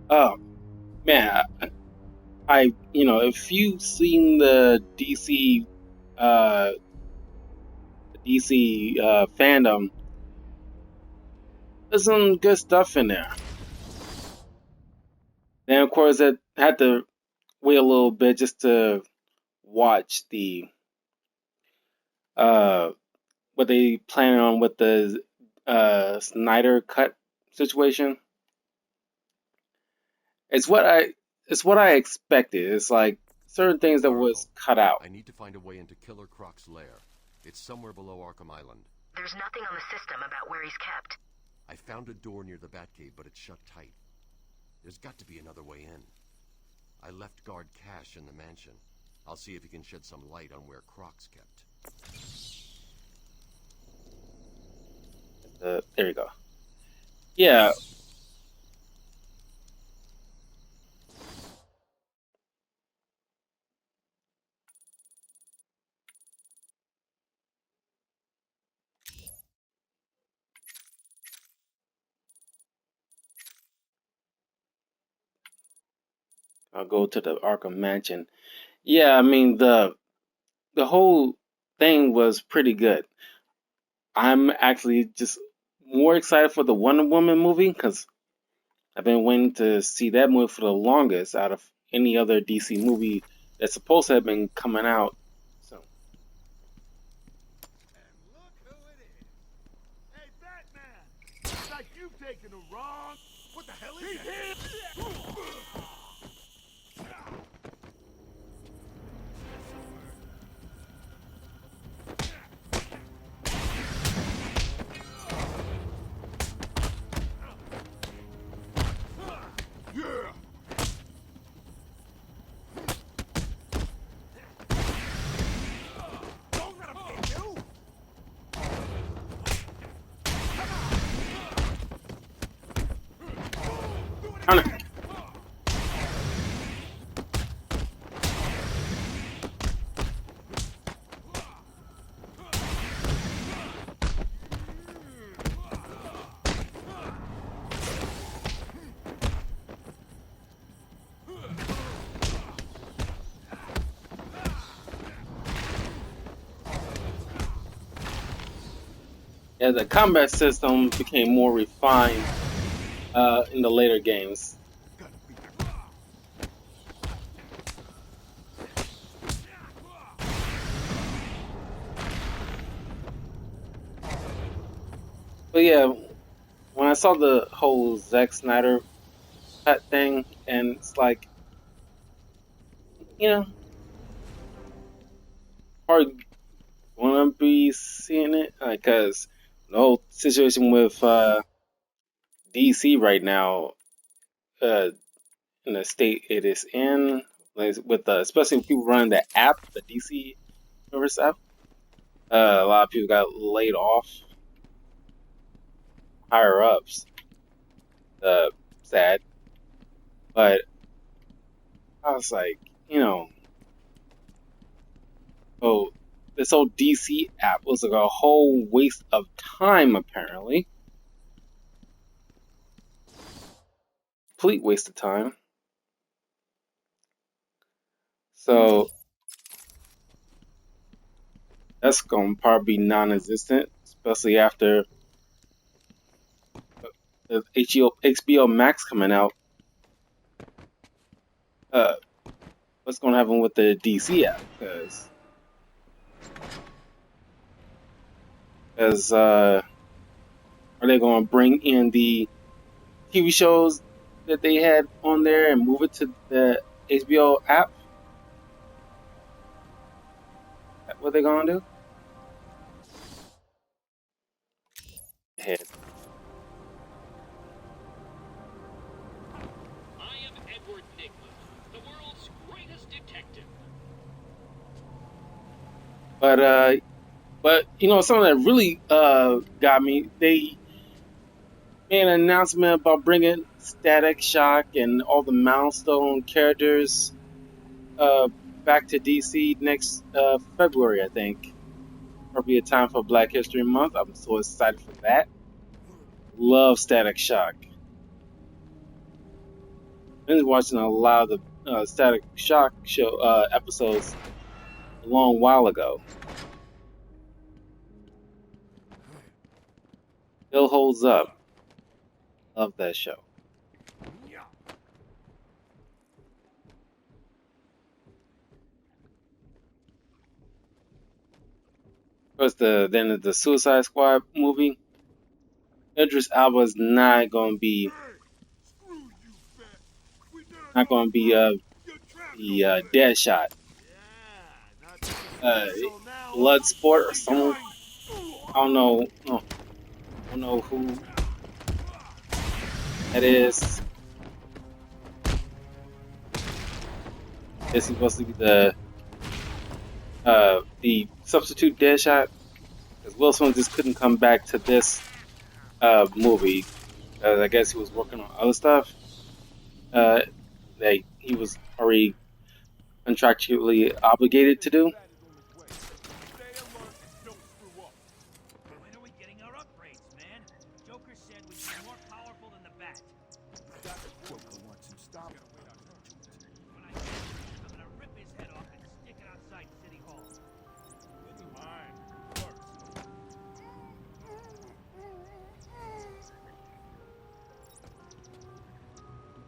Oh man, if you've seen the uh, DC fandom, there's some good stuff in there. And of course, I had to wait a little bit just to watch the uh what they plan on with the Snyder cut situation. It's what I it's what I expected. It's like certain things that was Oracle, cut out. I need to find a way into Killer Croc's lair. It's somewhere below Arkham Island. There's nothing on the system about where he's kept. I found a door near the Batcave, but it's shut tight. There's got to be another way in. I left guard Cash in the mansion. I'll see if he can shed some light on where Croc's kept. There you go. Yeah, I'll go to the Arkham Mansion. Yeah, I mean the whole thing was pretty good. I'm actually just more excited for the Wonder Woman movie because I've been waiting to see that movie for the longest out of any other DC movie that's supposed to have been coming out. So, And look who it is. Hey, Batman! Looks like you've taken the wrong... What the hell is that? Yeah! Don't let him hit you! Do it kinda, again! yeah, the combat system became more refined in the later games. But yeah, when I saw the whole Zack Snyder cut thing, and it's like, you know, probably wanna be seeing it because the whole situation with DC right now, uh, in the state it is in, like, with especially people running the app, the DC Universe app. A lot of people got laid off, higher ups. Uh, Sad, but I was like, you know, oh, this whole DC app was like a whole waste of time, apparently. Complete waste of time. So that's going to probably be non-existent, especially after the HBO Max coming out. Uh, what's going to happen with the DC app? Because are they going to bring in the TV shows that they had on there and move it to the HBO app? What they going to do? Ahead. I am Edward Nygma, the world's greatest detective. But something that really got me. They made an announcement about bringing Static Shock and all the Milestone characters uh, back to DC next February, I think. Probably a time for Black History Month. I'm so excited for that. Love Static Shock. been watching a lot of the Static Shock show episodes a long while ago. Still holds up. Love that show. Of course, then the Suicide Squad movie. Idris Elba is not going to be Screw you, fat. We did not going to be You're trapped the over there. Deadshot, Yeah, not so now. Bloodsport or Be someone. kind. I don't know. I don't know who that is. I guess he's supposed to be the substitute Deadshot. Because Will Smith just couldn't come back to this movie. I guess he was working on other stuff. That he was already contractually obligated to do. Stay alert and don't screw up. When are we getting our upgrades, man? Joker said we'd be more powerful than the Bat. Joker wants him stopped. When I get him, I'm gonna rip his head off and stick it outside City Hall. Fine. First.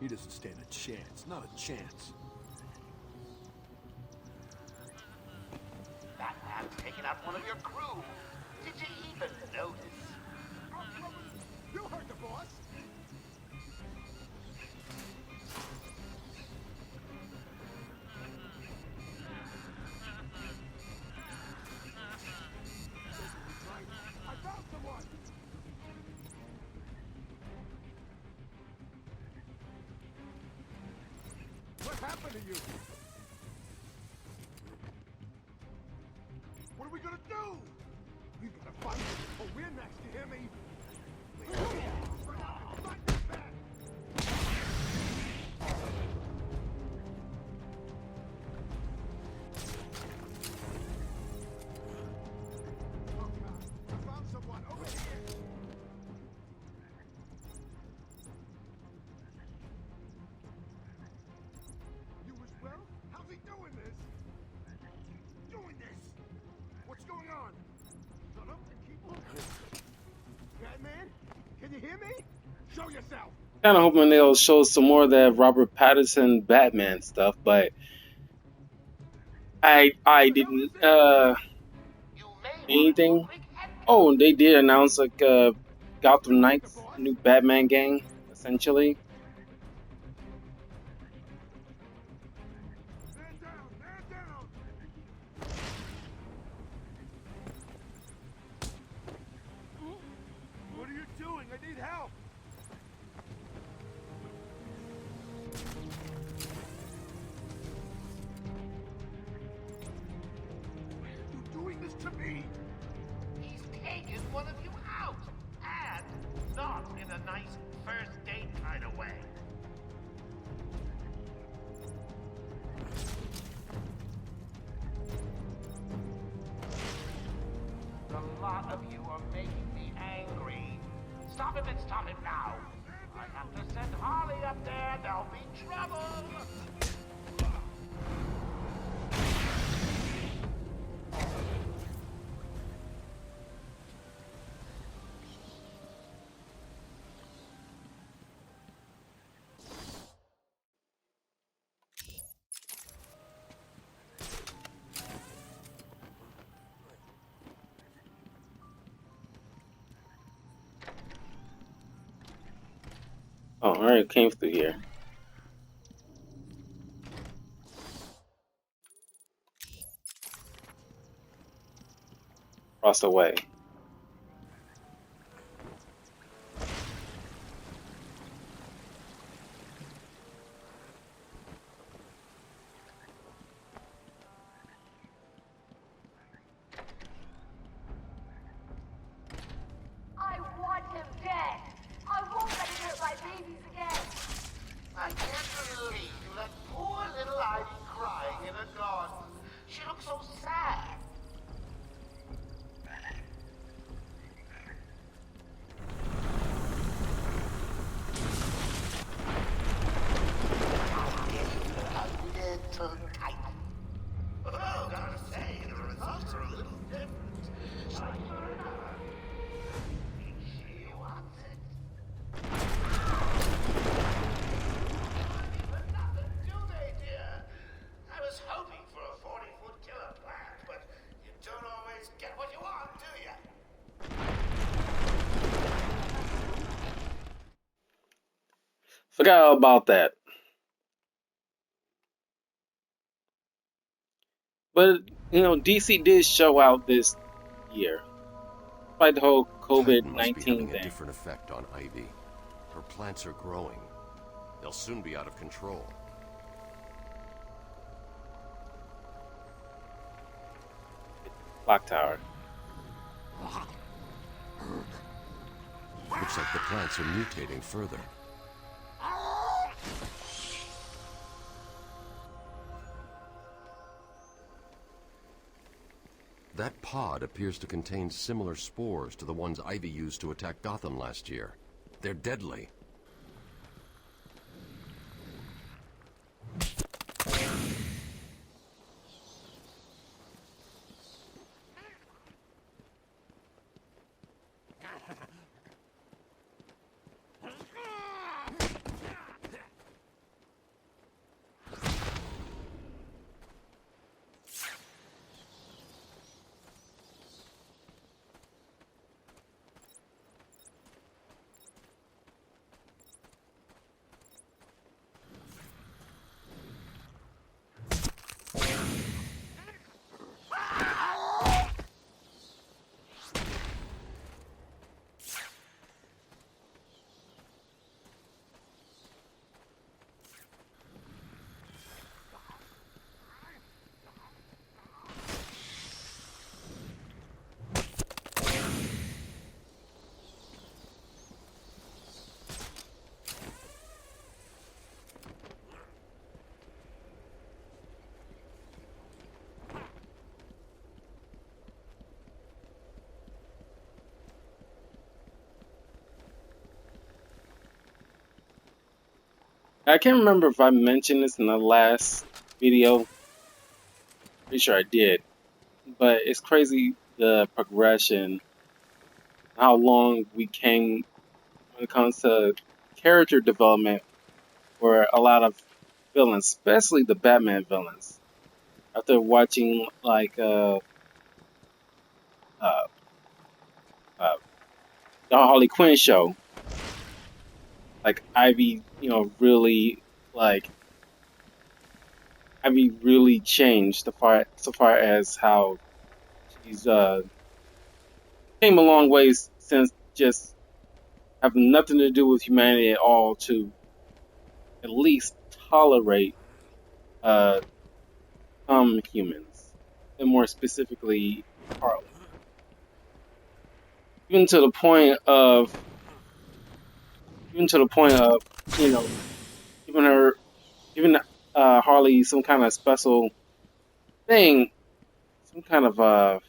He doesn't stand a chance. Not a chance. Batman's taken out one of your crew. Did you even notice? You heard the boss. I found someone. What happened to you? What are we gonna do? We gotta find him, or we're next, you hear me? Find this man! Oh God, I found someone over here! You as well? How's he doing this? Doing this? What's going on? Shut up and keep looking. Batman, can you hear me? Show yourself. Kind of hoping they'll show some more of that Robert Pattinson Batman stuff, but I didn't You may anything. want to quick and Oh, they did announce like Gotham Knights new Batman game essentially. Man down, man down. What are you doing? I need help. Why are you doing this to me? he's taken one of you out. And not in a nice first date kind of way. The lot of you are making me angry. Stop him and stop him now. I have to send Harley up there. There'll be trouble. Oh, alright, came through here. Across the way. I want him dead. I won't let him hurt my babies again. I can't believe you let poor little Ivy crying in a garden. She looks so sad. Forgot all about that. But DC did show out this year, despite the whole Titan must be COVID-19 having a thing. different effect on Ivy. Her plants are growing. They'll soon be out of control. Clock tower. Looks like the plants are mutating further. That pod appears to contain similar spores to the ones Ivy used to attack Gotham last year. They're deadly. I can't remember if I mentioned this in the last video. Pretty sure I did. But it's crazy the progression, how long we came when it comes to character development for a lot of villains, especially the Batman villains. After watching uh, uh, the Harley Quinn show, like Ivy, like Ivy really changed so far as how she's came a long ways since just having nothing to do with humanity at all to at least tolerate uh, some humans, and more specifically Harley. Even to the point of, even to the point of, you know, giving her, giving Harley some kind of special thing, some kind of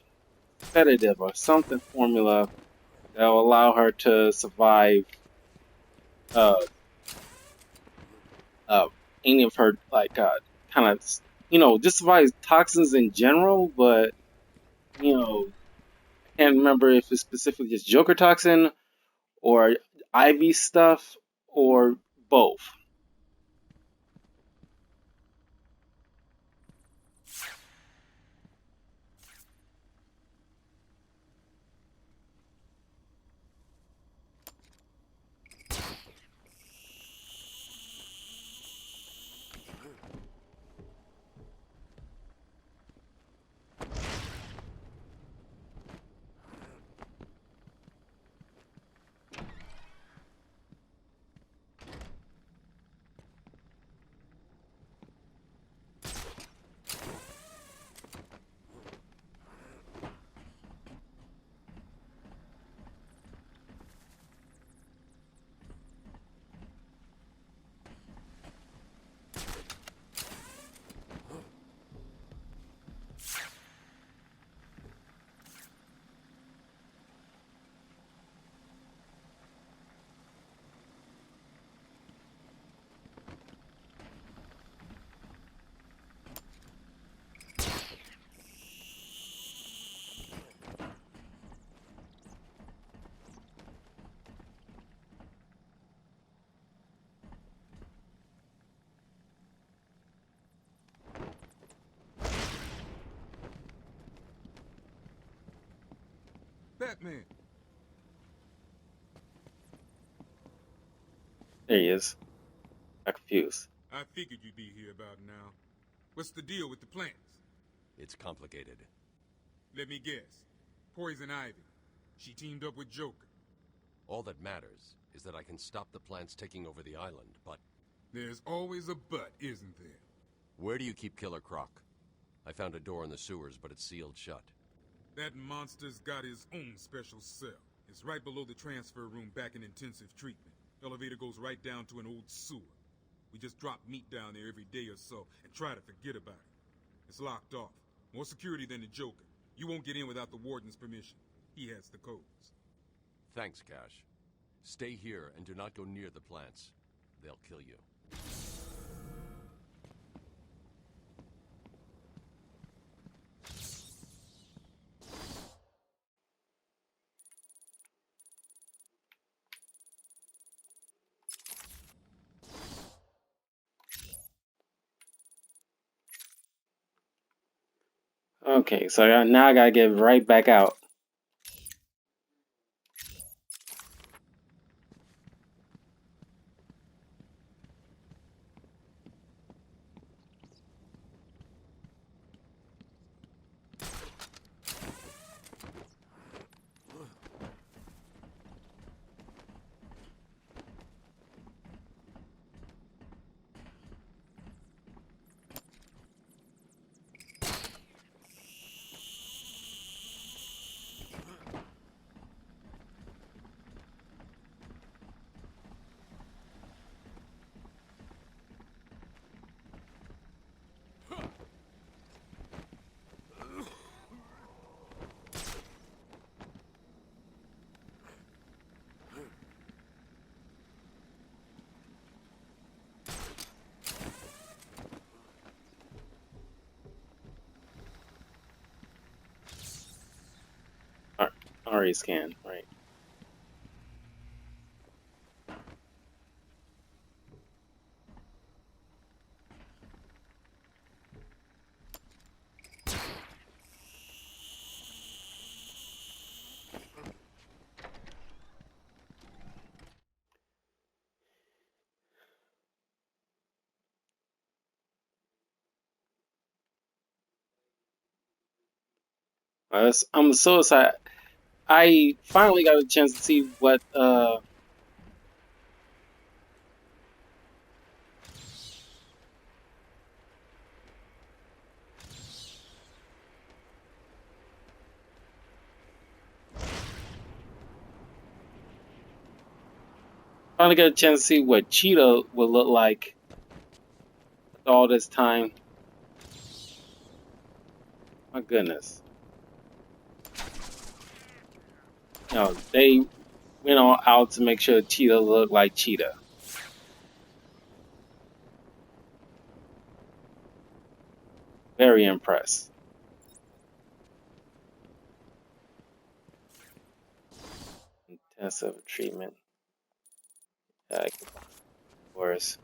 sedative or something formula that will allow her to survive uh, uh, any of her kind of just survive toxins in general, but you know I can't remember if it's specifically just Joker toxin or Ivy stuff or both. Batman. There he is. I'm confused. I figured you'd be here about now. What's the deal with the plants? It's complicated. Let me guess. Poison Ivy. She teamed up with Joker. All that matters is that I can stop the plants taking over the island, but There's always a but, isn't there? where do you keep Killer Croc? I found a door in the sewers, but it's sealed shut. That monster's got his own special cell. It's right below the transfer room back in intensive treatment. Elevator goes right down to an old sewer. We just drop meat down there every day or so and try to forget about it. It's locked off. More security than the Joker. You won't get in without the warden's permission. He has the codes. Thanks, Cash. Stay here and do not go near the plants. They'll kill you. Okay, so now I gotta get right back out. Already scanned, right? I'm so excited. I finally got a chance to see what finally got a chance to see what Cheetah would look like all this time. My goodness. You know, they went all out to make sure Cheetah looked like Cheetah. Very impressed. Intensive treatment. Of course.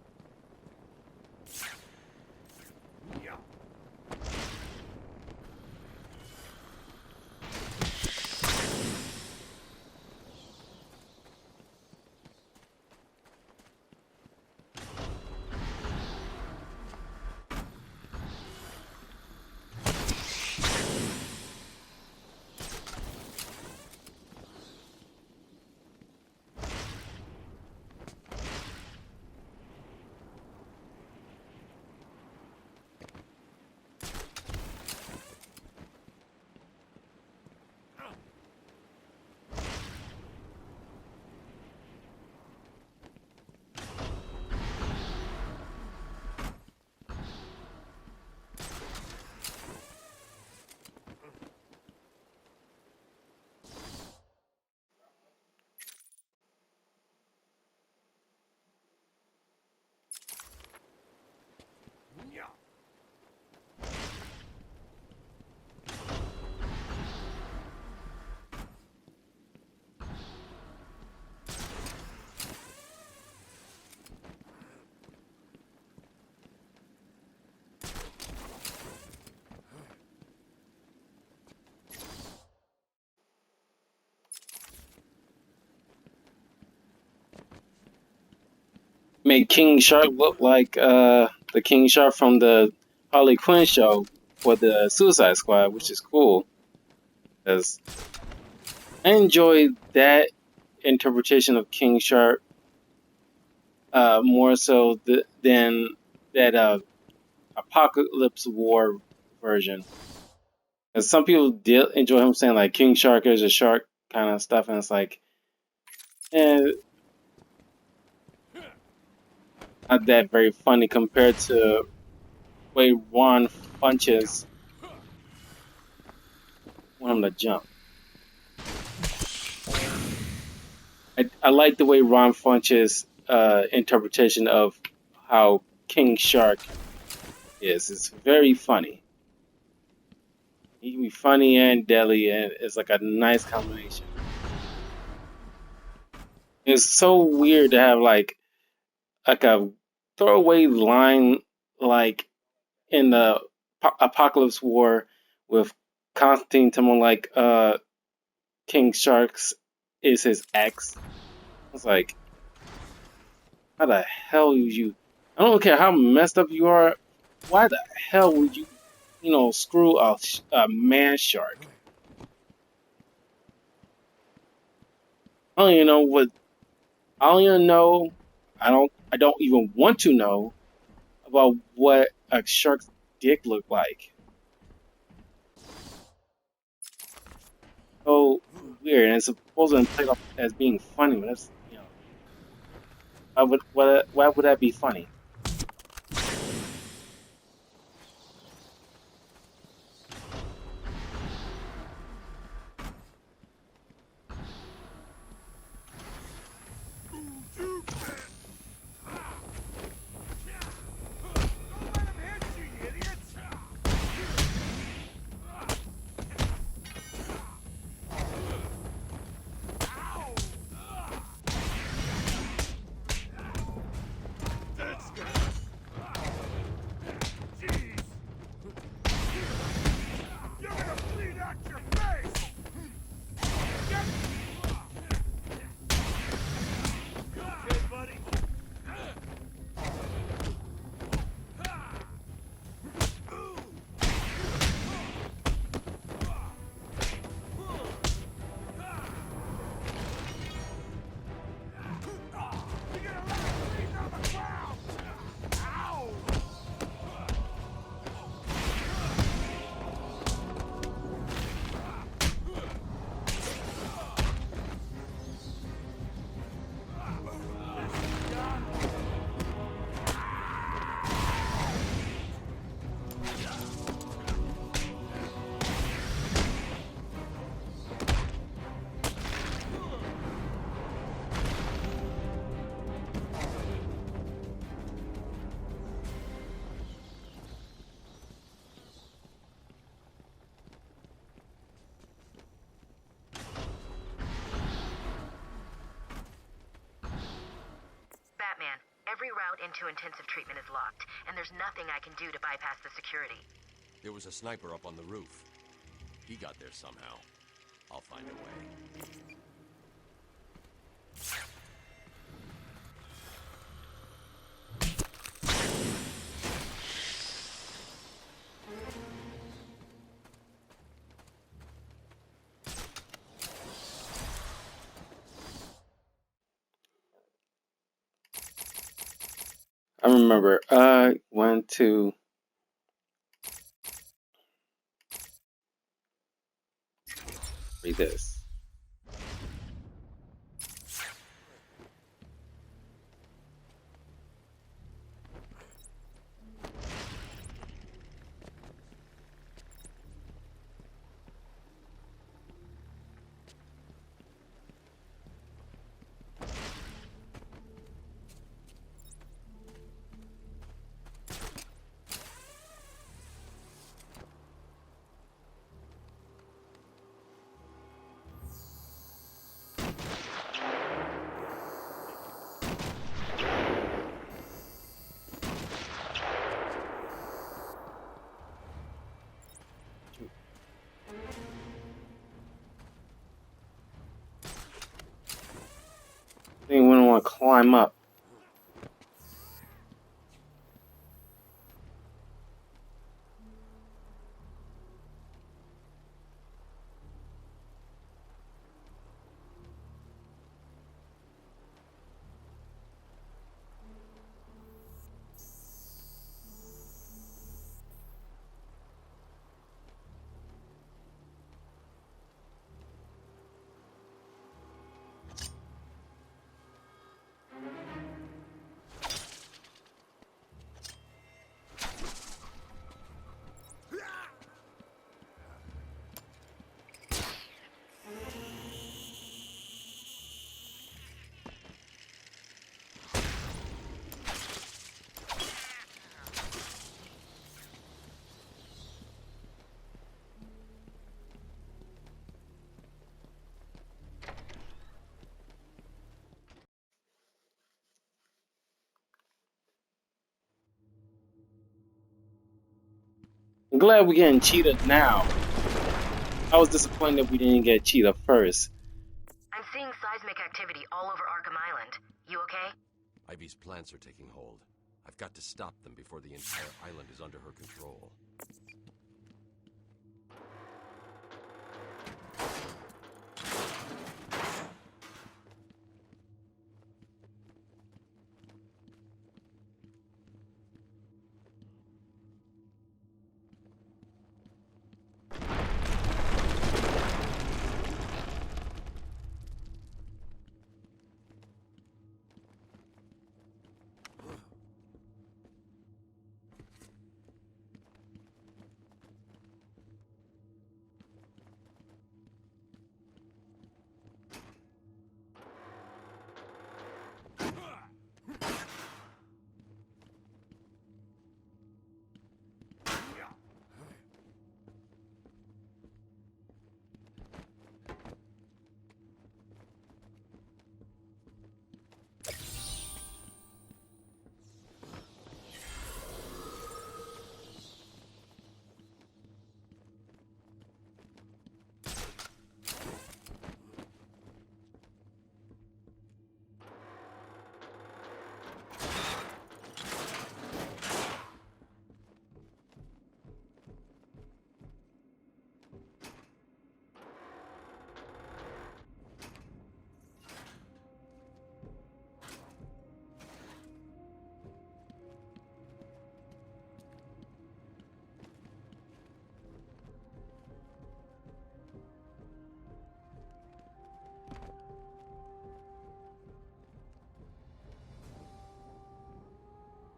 made King Shark look like the King Shark from the Harley Quinn show for the Suicide Squad, which is cool. Because I enjoyed that interpretation of King Shark more so than that Apocalypse War version. And some people did enjoy him saying like King Shark is a shark kind of stuff, and it's like, eh, not that very funny compared to the way Ron punches want him to jump. I like the way Ron Funch's interpretation of how King Shark is. It's very funny. He can be funny and deadly, and it's like a nice combination. It's so weird to have like a throwaway line like in the Apocalypse War with Constantine, someone like King Sharks is his ex. It's like, how the hell would you? I don't care how messed up you are. Why the hell would you, screw a man shark? I don't even know what. I don't even know. I don't even want to know about what a shark's dick looked like. So weird, and it's supposed to be played off as being funny, but that's why would that be funny? Batman, every route into intensive treatment is locked, and there's nothing I can do to bypass the security. There was a sniper up on the roof. He got there somehow. I'll find a way. I remember I went to read this. I think we don't want to climb up. I'm glad we're getting Cheetah now. I was disappointed we didn't get Cheetah first. I'm seeing seismic activity all over Arkham Island. You okay? Ivy's plants are taking hold. I've got to stop them before the entire island is under her control.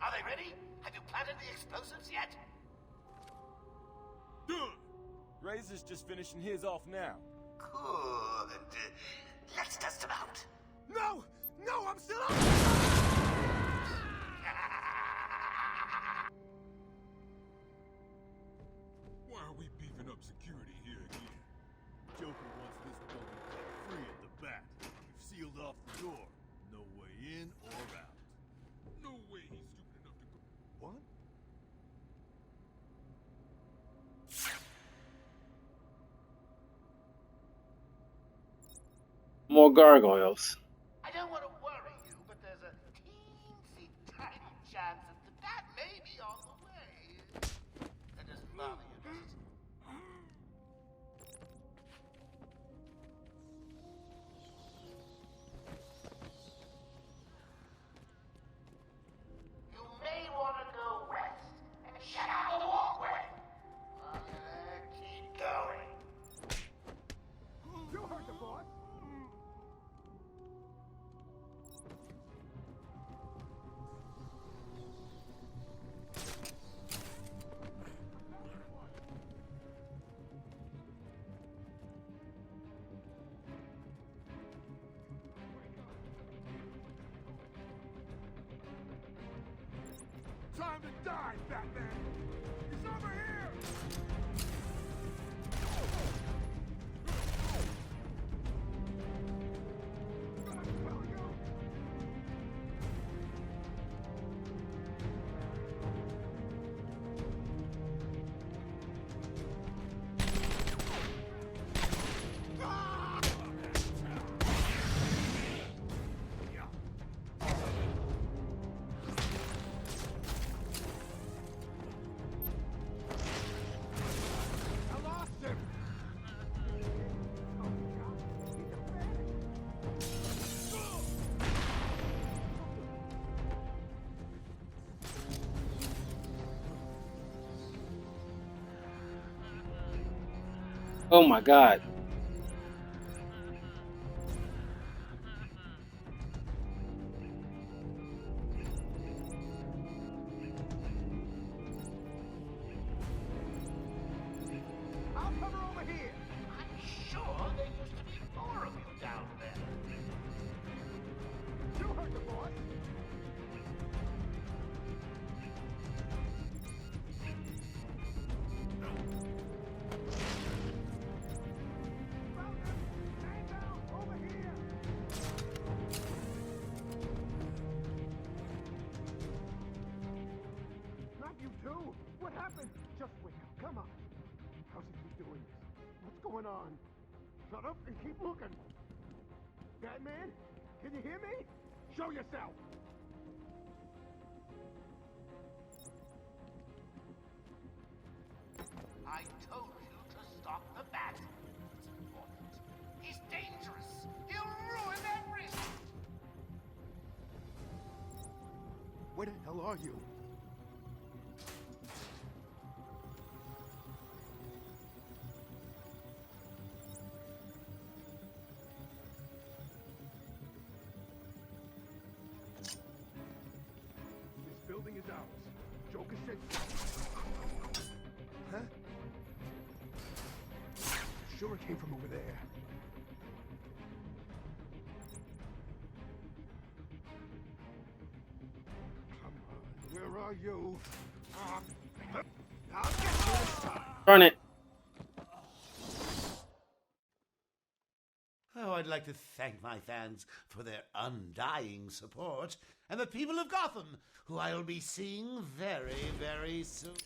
Are they ready? Have you planted the explosives yet? Done. Razor's just finishing his off now. Good. Let's test them out. No! No, I'm still up! Why are we beefing up security here again? Joker wants this building cut free at the back. We've sealed off the door. No way in or out. No way he's stupid enough to go. What? More gargoyles. I don't want to worry you, but there's a teensy tiny chance that the bat may be on the way. That doesn't bother you, does it? You may want to go west and shut out the walkway. Keep going. You heard the boss! Time to die, Batman! He's over here! I lost him! Oh, God. He's a man. Oh my god. I'll cover over here! I'm sure there used to be more of you down there. You heard the boss! Found him! Stand down! Over here! Not you too! What happened? Just wait. Come on. How's he keep doing this? What's going on? Shut up and keep looking. Batman, can you hear me? Show yourself. I told you to stop the bat. It's important. He's dangerous. He'll ruin everything. Where the hell are you? This building is ours. Joker said so. Huh? Sure it came from over there. Come on, where are you? I'll get you this time. Run it. Oh, I'd like to thank my fans for their undying support, and the people of Gotham, who I'll be seeing very, very soon.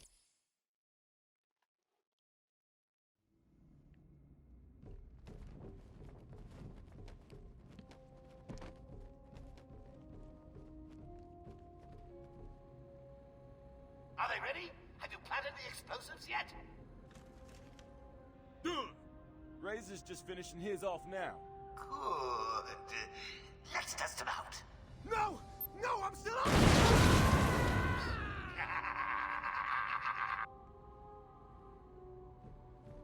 Are they ready? Have you planted the explosives yet? Done. Razor's just finishing his off now. Good. Let's test them out. No! No, I'm still up!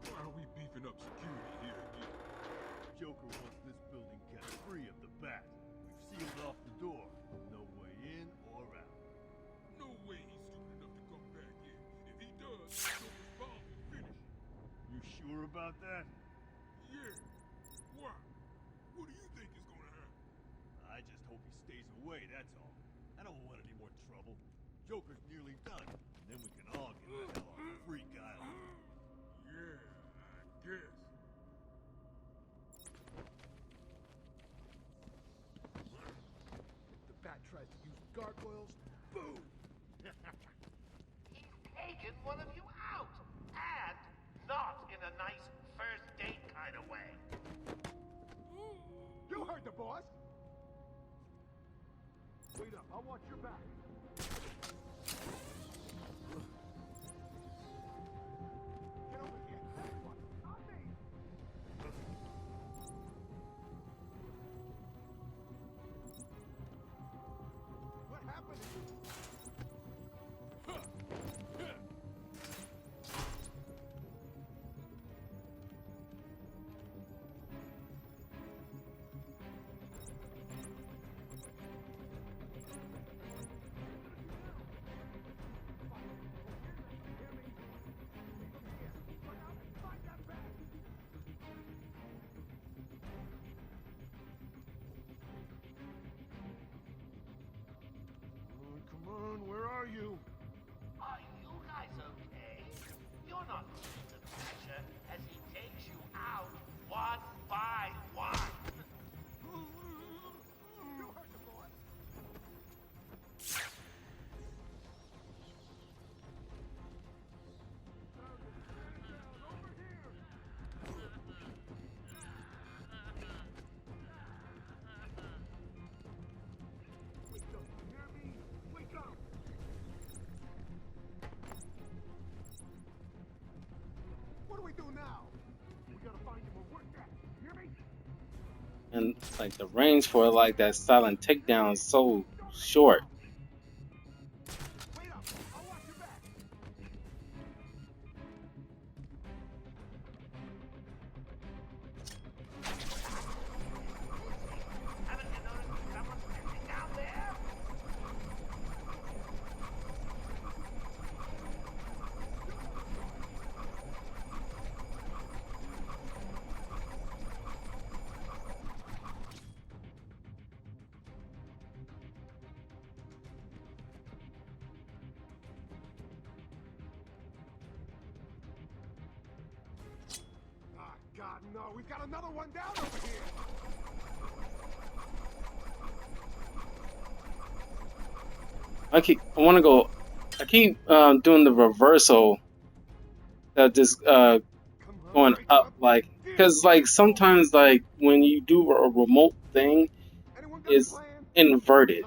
Why are we beefing up security here again? Joker wants this building kept free of the bat. We've sealed off the door. No way in or out. No way he's stupid enough to come back in. If he does, Joker's bomb will finish him. You sure about that? Yeah. Why? What do you think is gonna happen? I just hope he stays away, that's all. I don't want any more trouble. Joker's nearly done, and then we can all get the hell off of Freak Island. Yeah, I guess. If the bat tries to use gargoyles, boom! He's taken one of you out. And not in a nice first date kind of way. You heard the boss! Wait up, I'll watch your back. Get over here, everyone! On me! What happened? Come on, where are you? Are you guys okay? You're not losing the pressure as he takes you out one by one. You heard the boss! Over here! Wake up, you hear me? Wake up! What do we do now? We gotta find him and work that. You hear me? And like the range for like that silent takedown is so short. Wait up! I'll watch your back! Haven't you noticed someone sitting down there? Ah, God, no! We've got another one down over here! I I want to go. I keep doing the reversal. just going up, like, because like sometimes like when you do a remote thing, it's inverted.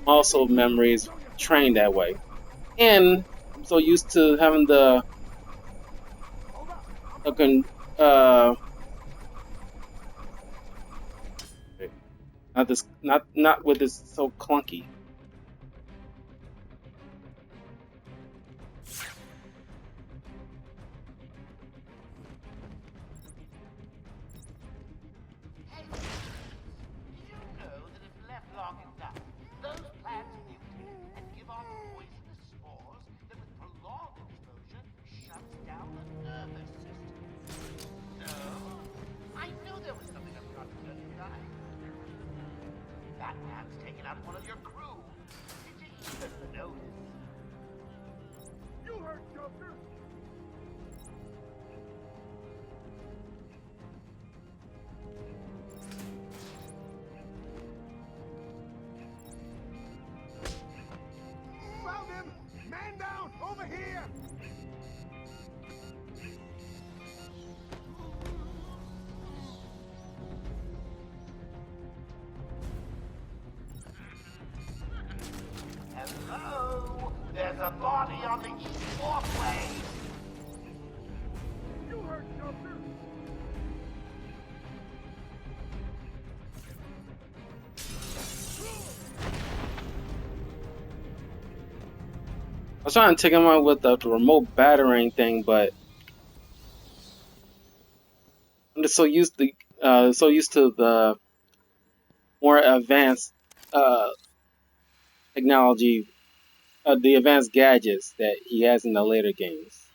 Also, memories trained that way, and I'm so used to having the con- uh not this not with this so clunky. Hey, did you know that if left long enough, those plants mutate and give off poisonous spores that with prolonged exposure shuts down the nervous system? No? I knew there was something I forgot to tell you guys. Batman's taken out one of your crew. Did you even notice? You heard Joker! Found him! Man down! Over here! Hello? There's a body on the East Walkway! You heard Joker! I was trying to take him out with the remote battering thing, but I'm just so used to the more advanced technology, the advanced gadgets that he has in the later games.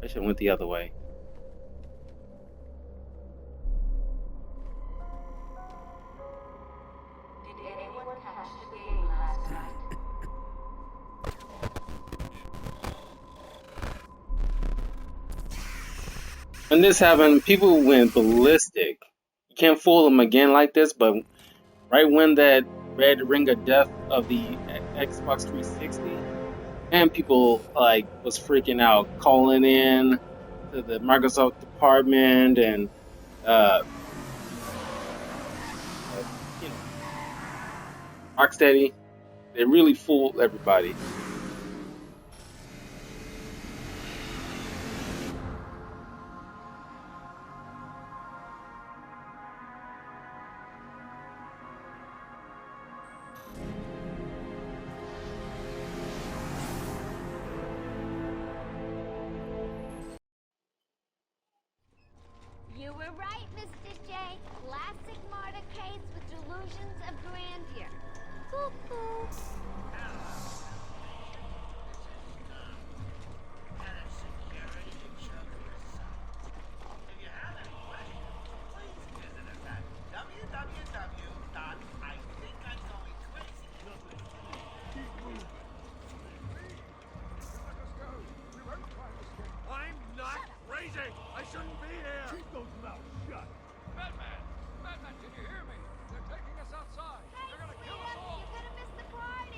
I should have went the other way. Did anyone catch the game last night? When this happened, people went ballistic. You can't fool them again like this, but right when that red ring of death of the Xbox 360, and people like was freaking out, calling in to the Microsoft department and uh, you know, Rocksteady. They really fooled everybody. You were right, Mr. J. Classic Mordecai's with delusions of grandeur. Cuckoo. I'm not crazy! I shouldn't be here! Keep those mouths shut! Batman! Batman, can you hear me? They're taking us outside. They're gonna kill us all. You're gonna miss the party.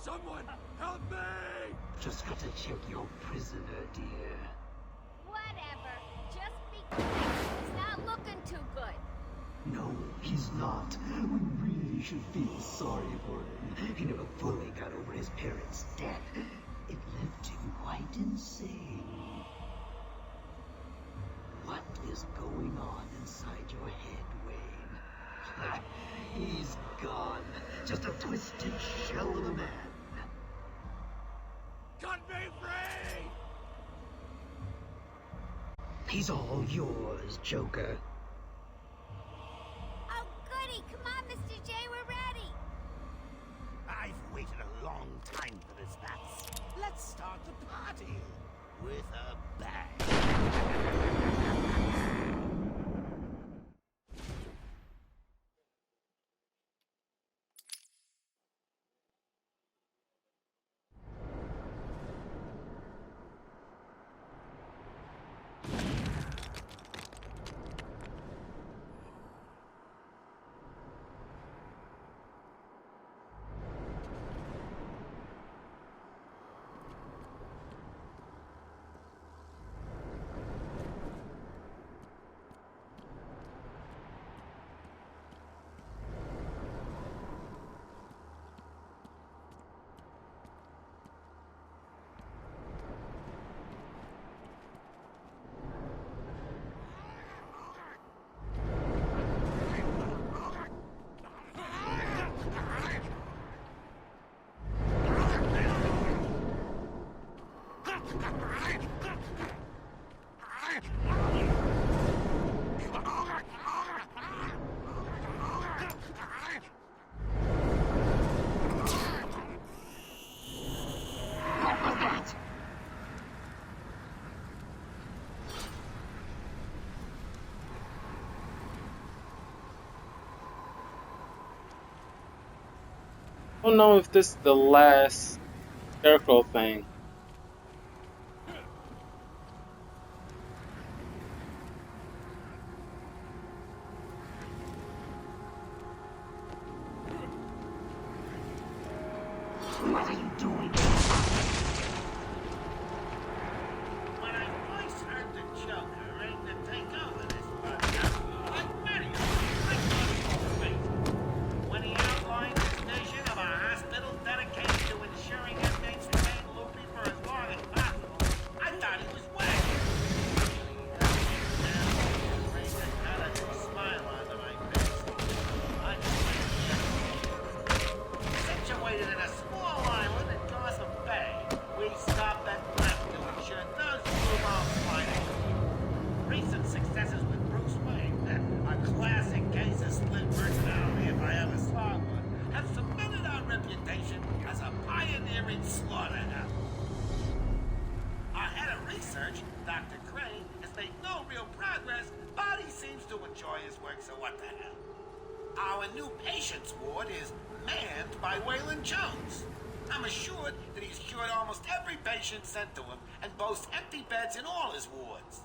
Someone help me! Just got to check your prisoner, dear. Whatever. Just be quick. He's not looking too good. No, he's not. We really should feel sorry for him. He never fully got over his parents' death. It left him quite insane. What is going on inside your head, Wayne? He's gone. Just a twisted shell of a man. Cut me free! He's all yours, Joker. Oh, goody. Come on, Mr. J. We're ready. I've waited a long time for this, Bats. Let's start the party with a bang. I don't know if this is the last Scarecrow thing. What are you doing? When I first heard the Joker ready to take over this podcast, like many of us, I thought he was crazy. When he outlined his vision of a hospital dedicated to ensuring inmates remain loopy for as long as possible, I thought he was wacky. Now, raised a colorful smile onto my face. I situated in a small island in Gotham Bay, we stopped and left to ensure no screwballs sliding. Recent successes with Bruce Wayne, a classic case of split personality if I ever saw one, have cemented our reputation as a pioneering slaughterhouse. Our head of research, Dr. Crane, has made no real progress, but he seems to enjoy his work, so what the hell. Our new patients ward is manned by Waylon Jones. I'm assured that he's cured almost every patient sent to him and boasts empty beds in all his wards.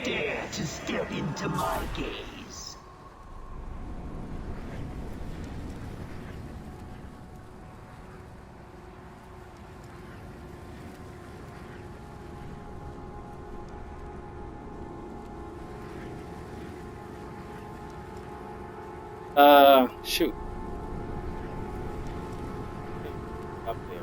Dare to step into my gaze. Shoot. Up there.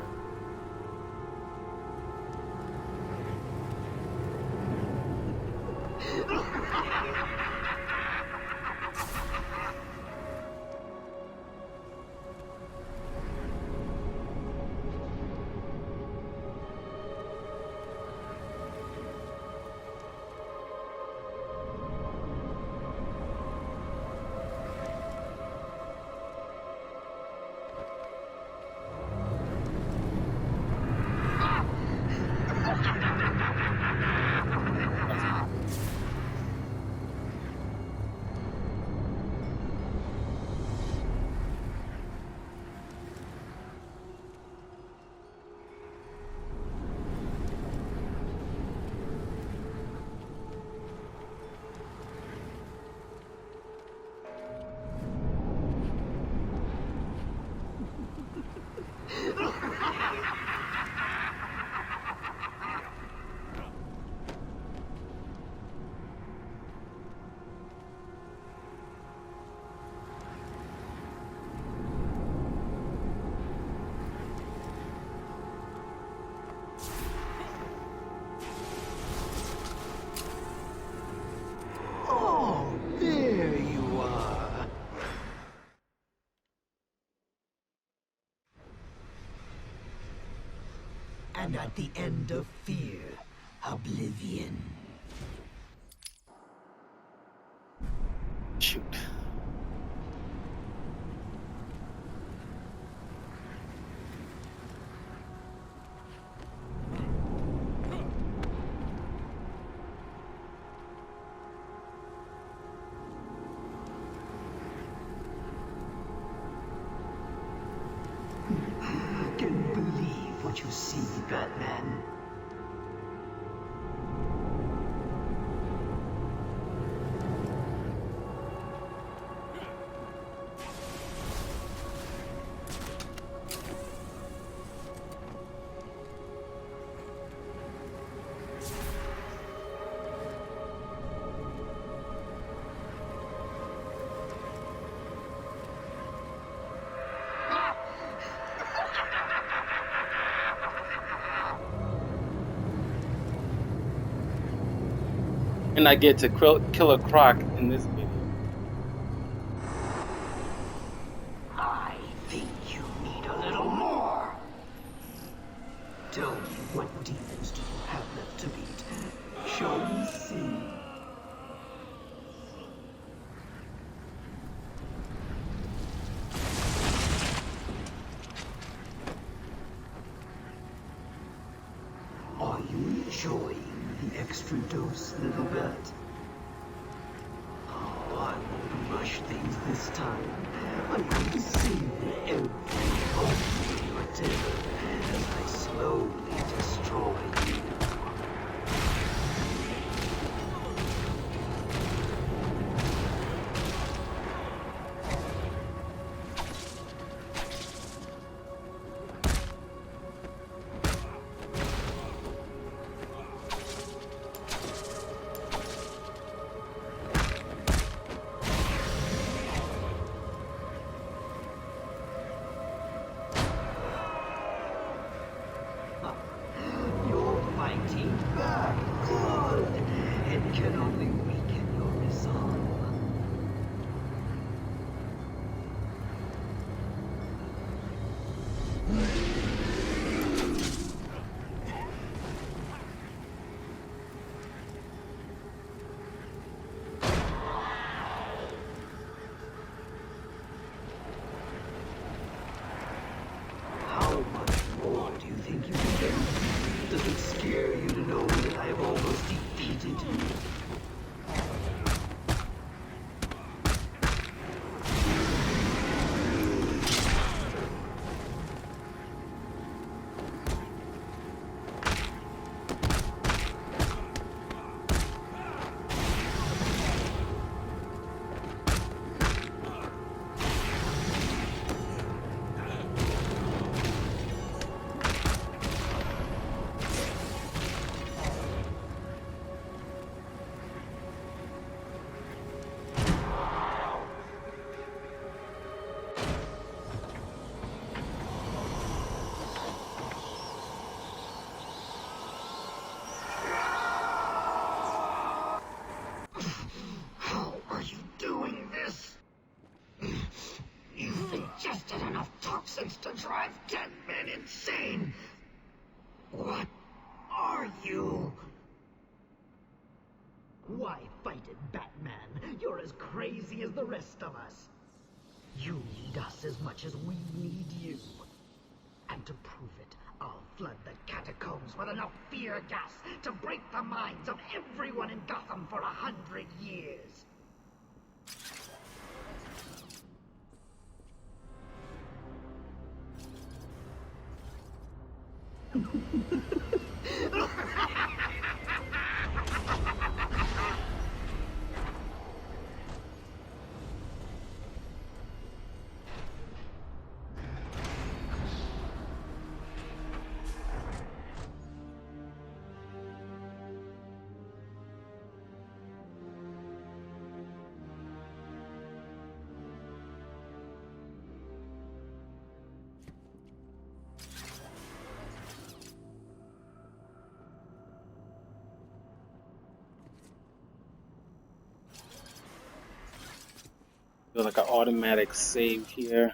Oh, there you are. And at the end of fear, oblivion. Shoot. Can you believe what you see, Batman? And I get to kill a croc in this video. I think you need a little more. Tell me, what demons do you have left to beat? Shall we see? Are you enjoying the extra dose, little bat? Oh, I won't rush things this time. I'm going to savor every moment of your terror as I slowly destroy you. Your fight drive 10 men insane! What are you? Why fight it, Batman? You're as crazy as the rest of us. You need us as much as we need you. And to prove it, I'll flood the catacombs with enough fear gas to break the minds of everyone in Gotham for 100 years. There's like an automatic save here.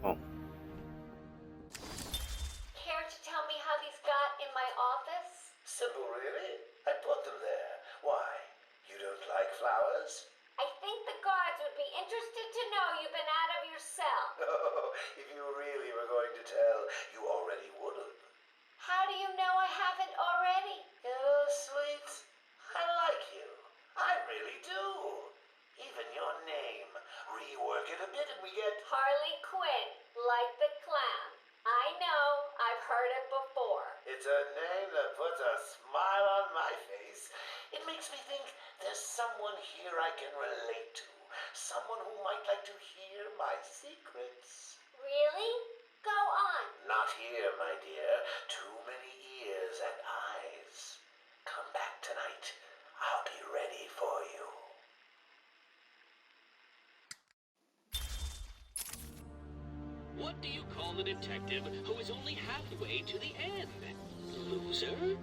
Oh. Care to tell me how these got in my office? Simple, really. I put them there. Why? You don't like flowers? I think the guards would be interested to know you've been out of your cell. Oh, if you really were going to tell, you already would have. How do you know I haven't already? Oh, sweet. I like you. I really do. Even your name. Rework it a bit and we get... Harley Quinn, like the clown. I know, I've heard it before. It's a name that puts a smile on my face. It makes me think there's someone here I can relate to. Someone who might like to hear my secrets. Really? Go on. Not here, my dear. Too many ears and eyes. Come back tonight. I'll be ready for you. What do you call the detective who is only halfway to the end? Loser?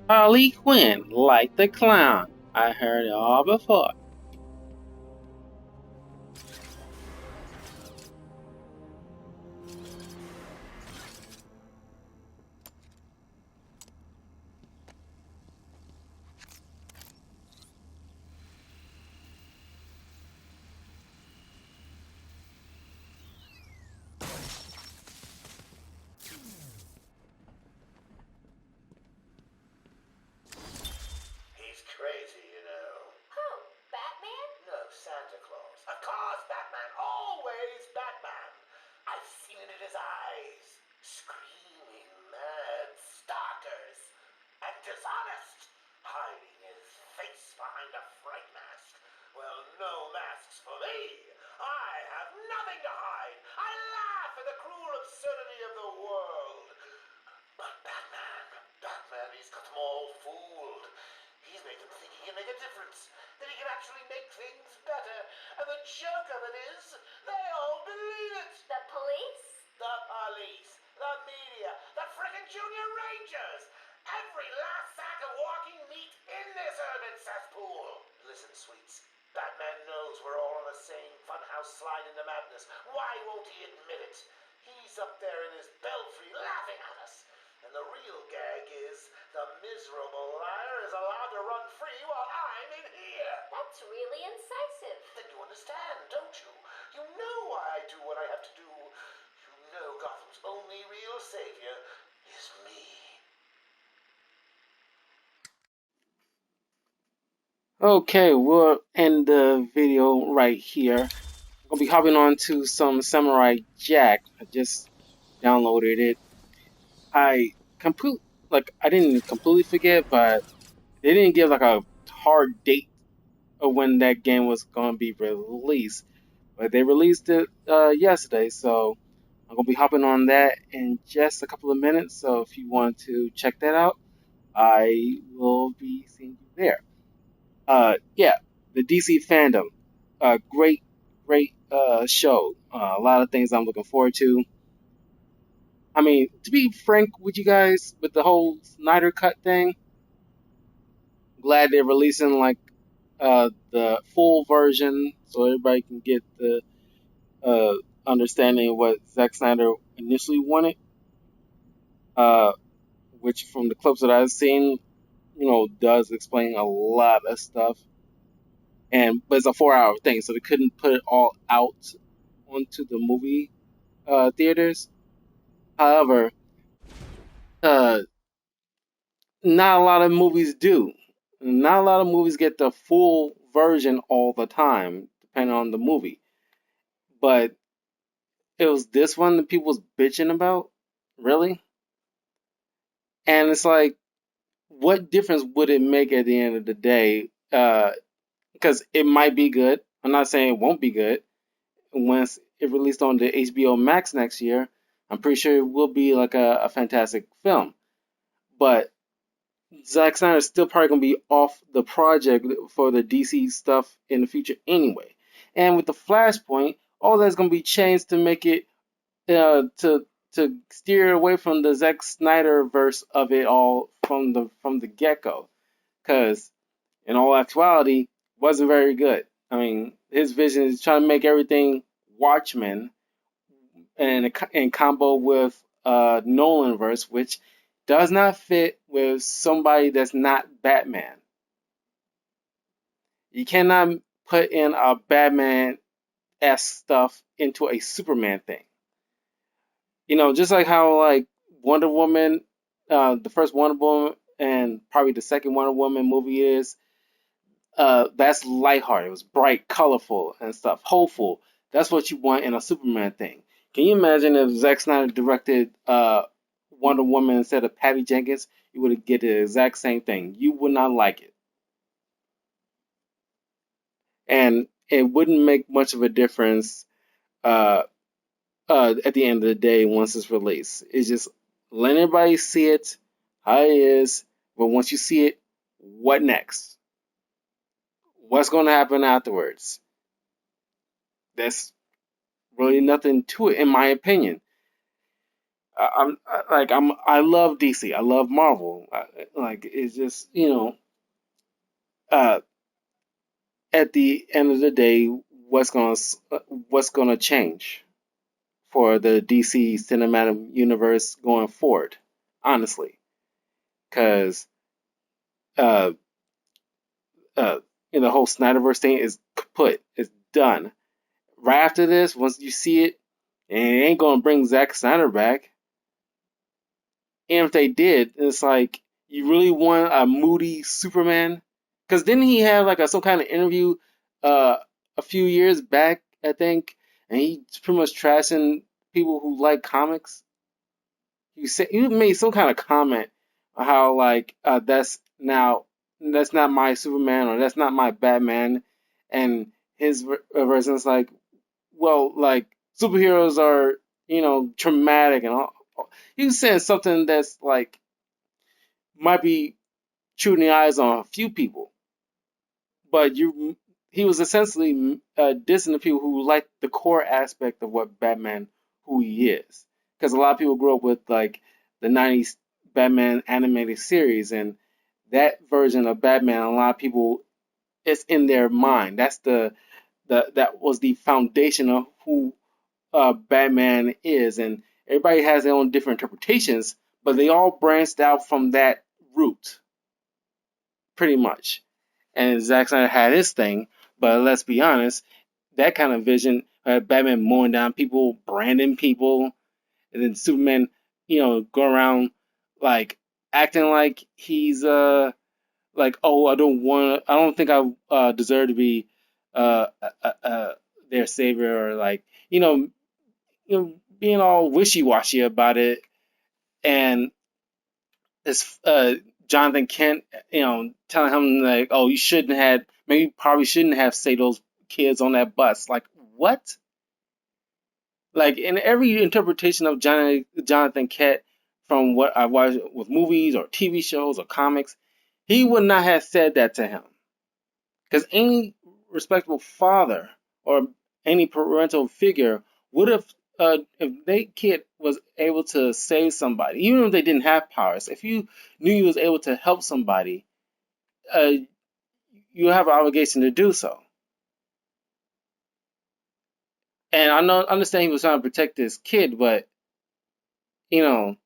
Harley Quinn, like the clown. I heard it all before. Crazy, you know. Who? Batman? No, Santa Claus. Of course, Batman. Always Batman. I've seen it in his eyes. Screaming mad stalkers. And dishonest. Hiding his face behind a fright mask. Well, no masks for me. I have nothing to hide. I laugh at the cruel absurdity of the world. But Batman, he's got them all fooled. He's made them think he can make a difference, that he can actually make things better. And the joke of it is, they all believe it. The police? The police, the media, the frickin' junior rangers. Every last sack of walking meat in this urban cesspool. Listen, sweets, Batman knows we're all on the same funhouse slide into madness. Why won't he admit it? He's up there in his belfry laughing at us. And the real gag is the miserable liar is allowed to run free while I'm in here. That's really incisive. Then you understand, don't you? You know why I do what I have to do. You know Gotham's only real savior is me. Okay, we'll end the video right here. I'm gonna be hopping on to some Samurai Jack. I just downloaded it. I didn't completely forget, but they didn't give like a hard date of when that game was going to be released, but they released it yesterday, so I'm gonna be hopping on that in just a couple of minutes. So if you want to check that out, I will be seeing you there. Yeah, the DC Fandom, great, great show. A lot of things I'm looking forward to. I mean, to be frank with you guys, with the whole Snyder Cut thing, glad they're releasing like the full version so everybody can get the uh, understanding of what Zack Snyder initially wanted. Uh, which from the clips that I've seen, does explain a lot of stuff. And but it's a 4 hour thing, so they couldn't put it all out onto the movie theaters. However, uh, not a lot of movies do. Not a lot of movies get the full version all the time, depending on the movie. But it was this one that people was bitching about, really. And it's like, what difference would it make at the end of the day? Because it might be good. I'm not saying it won't be good. Once it released on the HBO Max next year, I'm pretty sure it will be like a fantastic film. But Zack Snyder is still probably gonna be off the project for the DC stuff in the future anyway. And with the Flashpoint, all that's gonna be changed to make it to steer away from the Zack Snyder verse of it all from the get go. Because in all actuality, wasn't very good. I mean, his vision is trying to make everything Watchmen and in combo with Nolan verse, which does not fit with somebody that's not Batman. You cannot put in a Batman esque stuff into a Superman thing. Just like how like Wonder Woman, the first Wonder Woman and probably the second Wonder Woman movie is, that's lighthearted. It was bright, colorful, and stuff. Hopeful. That's what you want in a Superman thing. Can you imagine if Zack Snyder directed Wonder Woman instead of Patty Jenkins? You would get the exact same thing. You would not like it, and it wouldn't make much of a difference uh, at the end of the day once it's released. It's just let everybody see it how it is. But once you see it, what next? What's going to happen afterwards? That's really nothing to it, in my opinion. I love DC. I love Marvel. It's just uh, at the end of the day, what's gonna change for the DC cinematic universe going forward? Honestly, because uh, uh, the whole Snyderverse thing is kaput. It's done. Right after this, once you see it, and it ain't gonna bring Zack Snyder back. And if they did, it's like you really want a moody Superman? Because didn't he have like some kind of interview uh, a few years back, I think, and he's pretty much trashing people who like comics. You made some kind of comment on how like that's not my Superman or that's not my Batman, and his version is like, well, like superheroes are traumatic and all. He was saying something that's like might be shooting the eyes on a few people, but he was essentially dissing the people who like the core aspect of what Batman, who he is, because a lot of people grew up with like the '90s Batman animated series, and that version of Batman, a lot of people, it's in their mind. That's that was the foundation of who Batman is, and everybody has their own different interpretations, but they all branched out from that root, pretty much. And Zack Snyder had his thing, but let's be honest, that kind of vision, Batman mowing down people, branding people, and then Superman, go around like acting like he's like, oh, I don't think I deserve to be uh, uh, uh their savior, or like being all wishy washy about it, and it's Jonathan Kent, telling him like, oh, you shouldn't have, maybe probably shouldn't have saved those kids on that bus. Like, what? Like, in every interpretation of Jonathan Kent, from what I watched with movies or TV shows or comics, he would not have said that to him. Because any respectable father or any parental figure would have, if their kid was able to save somebody, even if they didn't have powers, if you knew you was able to help somebody, uh, you have an obligation to do so. And understand he was trying to protect his kid, but you know,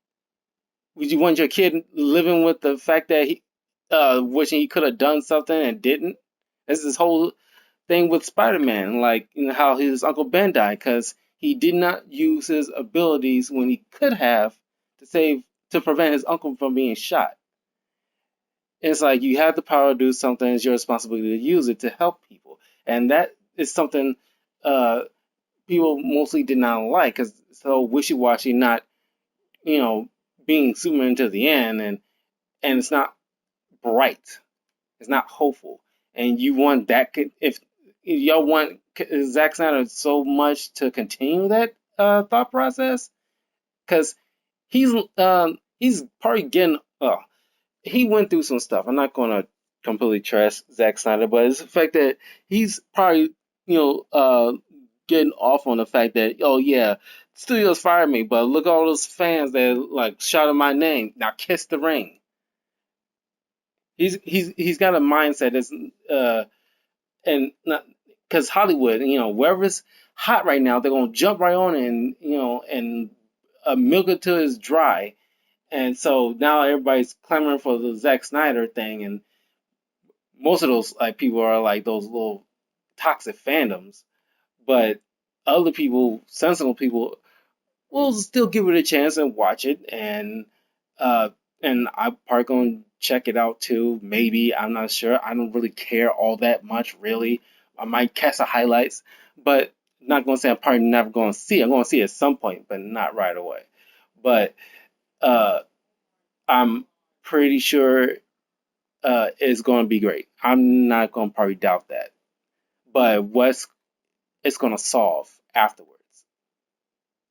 would you want your kid living with the fact that he, wishing he could have done something and didn't? That's this whole thing with Spider-Man, like how his Uncle Ben died because he did not use his abilities when he could have to prevent his uncle from being shot. It's like you have the power to do something; it's your responsibility to use it to help people, and that is something uh, people mostly did not like because it's so wishy-washy, not you know being Superman to the end, and it's not bright. It's not hopeful, and you want that. If y'all want Zack Snyder so much to continue that thought process, because he's probably getting. He went through some stuff. I'm not going to completely trash Zack Snyder, but it's the fact that he's probably getting off on the fact that oh yeah, studios fired me, but look at all those fans that like shouted my name. Now kiss the ring. He's got a mindset that's and not because Hollywood, wherever's hot right now, they're gonna jump right on and and milk it till it's dry. And so now everybody's clamoring for the Zack Snyder thing, and most of those like people are like those little toxic fandoms. But other people, sensible people, will still give it a chance and watch it, uh, and I'm probably gonna check it out too. Maybe I'm not sure. I don't really care all that much, really. I might catch the highlights, but I'm not gonna say I'm probably never gonna see it. I'm gonna see it at some point, but not right away. But uh, I'm pretty sure it's gonna be great. I'm not gonna probably doubt that. But what's it's gonna solve afterwards?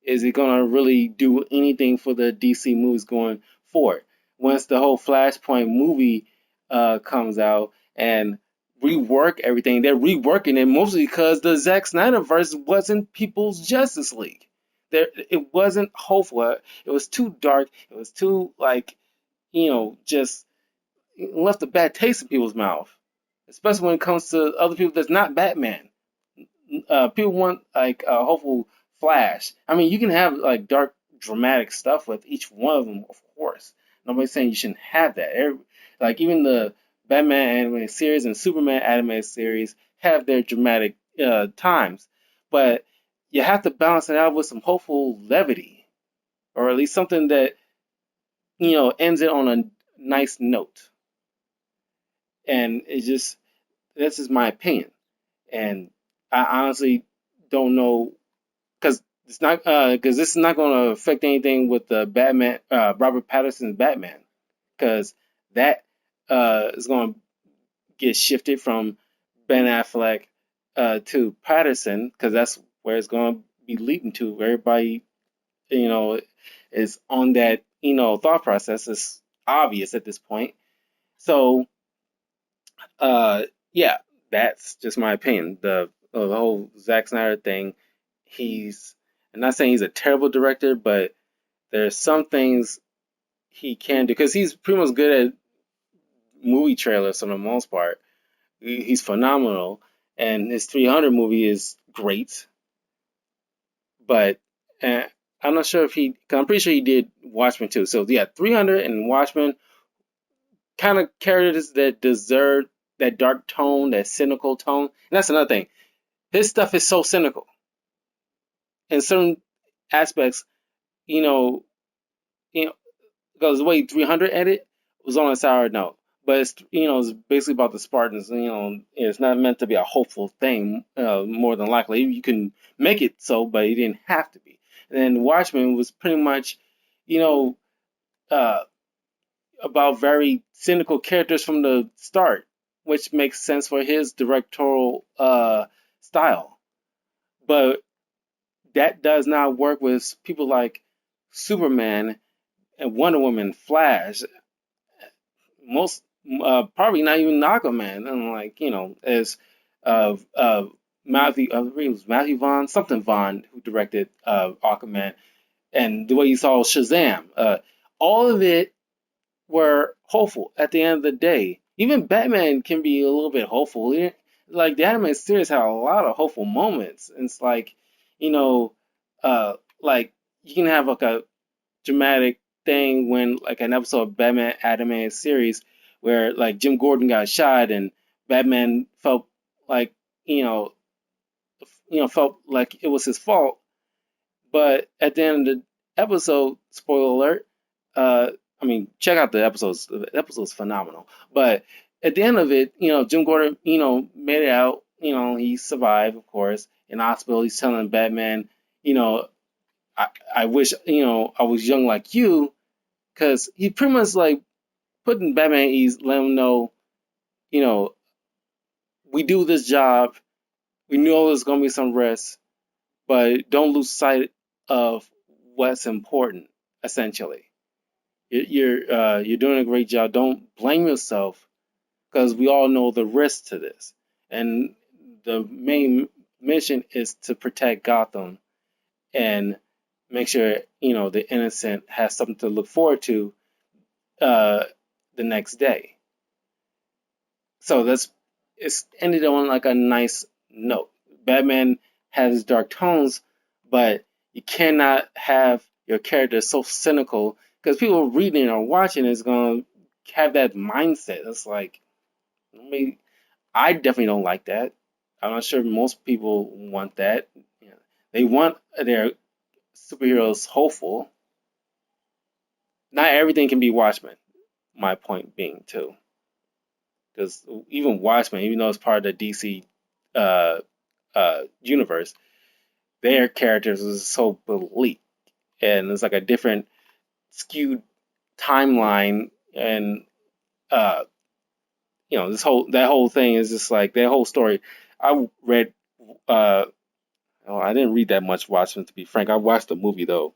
Is it gonna really do anything for the DC movies going forward? Once the whole Flashpoint movie comes out and rework everything, they're reworking it mostly because the Zack Snyder verse wasn't People's Justice League. It wasn't hopeful. It was too dark. It was too like just left a bad taste in people's mouth, especially when it comes to other people that's not Batman. People want like a hopeful Flash. I mean, you can have like dark, dramatic stuff with each one of them, of course. Nobody's saying you shouldn't have that. Like even the Batman animated series and Superman animated series have their dramatic times, but you have to balance it out with some hopeful levity, or at least something that ends it on a nice note. And it's just this is my opinion, and I honestly don't know because it's not because this is not going to affect anything with the Batman, Robert Pattinson's Batman, because that is going to get shifted from Ben Affleck to Patterson because that's where it's going to be leading to. Everybody, is on that thought process. It's obvious at this point. So, yeah, that's just my opinion. The whole Zack Snyder thing. I'm not saying he's a terrible director, but there's some things he can do because he's pretty much good at movie trailers for the most part. He's phenomenal, and his 300 movie is great. But uh, I'm not sure if cause I'm pretty sure he did Watchmen too. So yeah, 300 and Watchmen kind of characters that deserve that dark tone, that cynical tone. And that's another thing. His stuff is so cynical in certain aspects. You know, because the way 300 ended was on a sour note. But it's basically about the Spartans. It's not meant to be a hopeful thing. More than likely, you can make it so, but it didn't have to be. And then Watchmen was pretty much, you know, uh, about very cynical characters from the start, which makes sense for his directorial style. But that does not work with people like Superman and Wonder Woman, Flash, most probably not even Aquaman, and like as Matthew, I think it was Matthew Vaughn, something Vaughn, who directed Aquaman, and the way you saw Shazam, all of it were hopeful at the end of the day. Even Batman can be a little bit hopeful. Like the animated series had a lot of hopeful moments. And it's like, you know, like you can have like a dramatic thing when like an episode of Batman animated series where like Jim Gordon got shot and Batman felt like you know felt like it was his fault, but at the end of the episode, spoiler alert, I mean, check out the episodes. The episode's phenomenal. But at the end of it, Jim Gordon, made it out. He survived, of course, in the hospital. He's telling Batman, you know, I wish, I was young like you, because he pretty much like putting Batman at ease, let him know, you know, we do this job. We know there's gonna be some risk, but don't lose sight of what's important. Essentially, you're doing a great job. Don't blame yourself because we all know the risk to this, and the main mission is to protect Gotham and make sure the innocent has something to look forward to uh, the next day. So it's ended on like a nice note. Batman has dark tones, but you cannot have your character so cynical because people reading or watching is going to have that mindset. It's like, I mean, I definitely don't like that. I'm not sure most people want that. They want their superheroes hopeful. Not everything can be Watchmen. My point being too, because even Watchmen, even though it's part of the DC uh, universe, their characters is so bleak, and it's like a different skewed timeline, and uh, that whole thing is just like that whole story. I read, uh, oh, I didn't read that much Watchmen to be frank. I watched the movie though,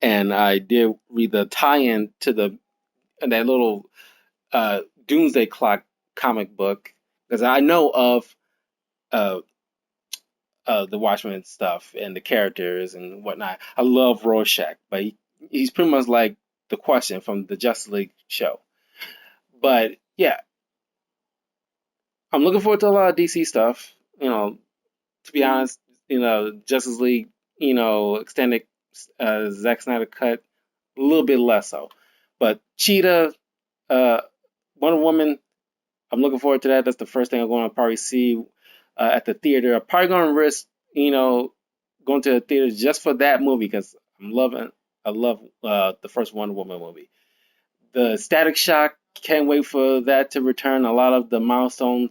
and I did read the tie-in to the that little Doomsday Clock comic book because I know of uh, the Watchmen stuff and the characters and whatnot. I love Rorschach, but he's pretty much like the Question from the Justice League show. But yeah, I'm looking forward to a lot of DC stuff. To be honest, Justice League, extended Zack Snyder cut, a little bit less so. But Cheetah, uh, Wonder Woman, I'm looking forward to that. That's the first thing I'm going to probably see at the theater. I'm probably going to risk, going to the theater just for that movie because I love the first Wonder Woman movie. The Static Shock, can't wait for that to return. A lot of the Milestone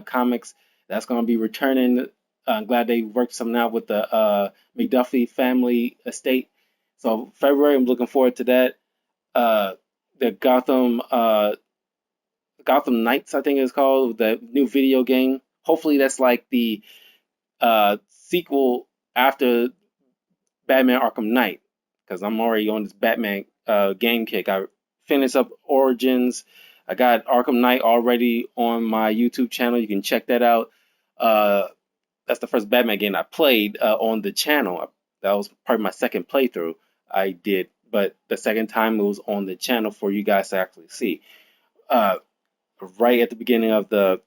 comics, that's going to be returning. I'm glad they worked something out with the McDuffie family estate. So February, I'm looking forward to that. The Gotham Knights, I think it's called, the new video game. Hopefully, that's like the sequel after Batman Arkham Knight, because I'm already on this Batman game kick. I finished up Origins. I got Arkham Knight already on my YouTube channel. You can check that out. That's the first Batman game I played on the channel. That was probably my second playthrough I did, but the second time it was on the channel for you guys to actually see. Uh, right at the beginning of the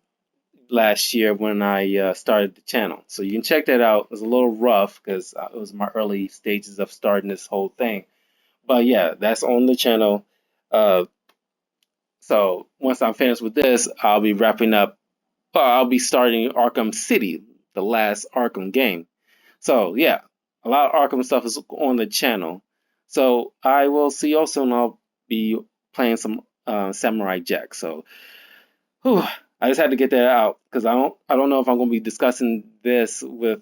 last year when I started the channel. So you can check that out. It was a little rough because it was my early stages of starting this whole thing. But yeah, that's on the channel. Uh, so once I'm finished with this, I'll be wrapping up. I'll be starting Arkham City, the last Arkham game. So yeah, a lot of Arkham stuff is on the channel. So I will see you all soon. I'll be playing some Samurai Jack. So whew, I just had to get that out because I don't know if I'm going to be discussing this with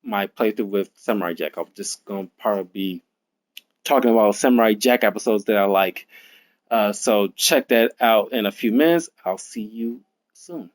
my playthrough with Samurai Jack. I'm just going to probably be talking about Samurai Jack episodes that I like. So check that out in a few minutes. I'll see you soon.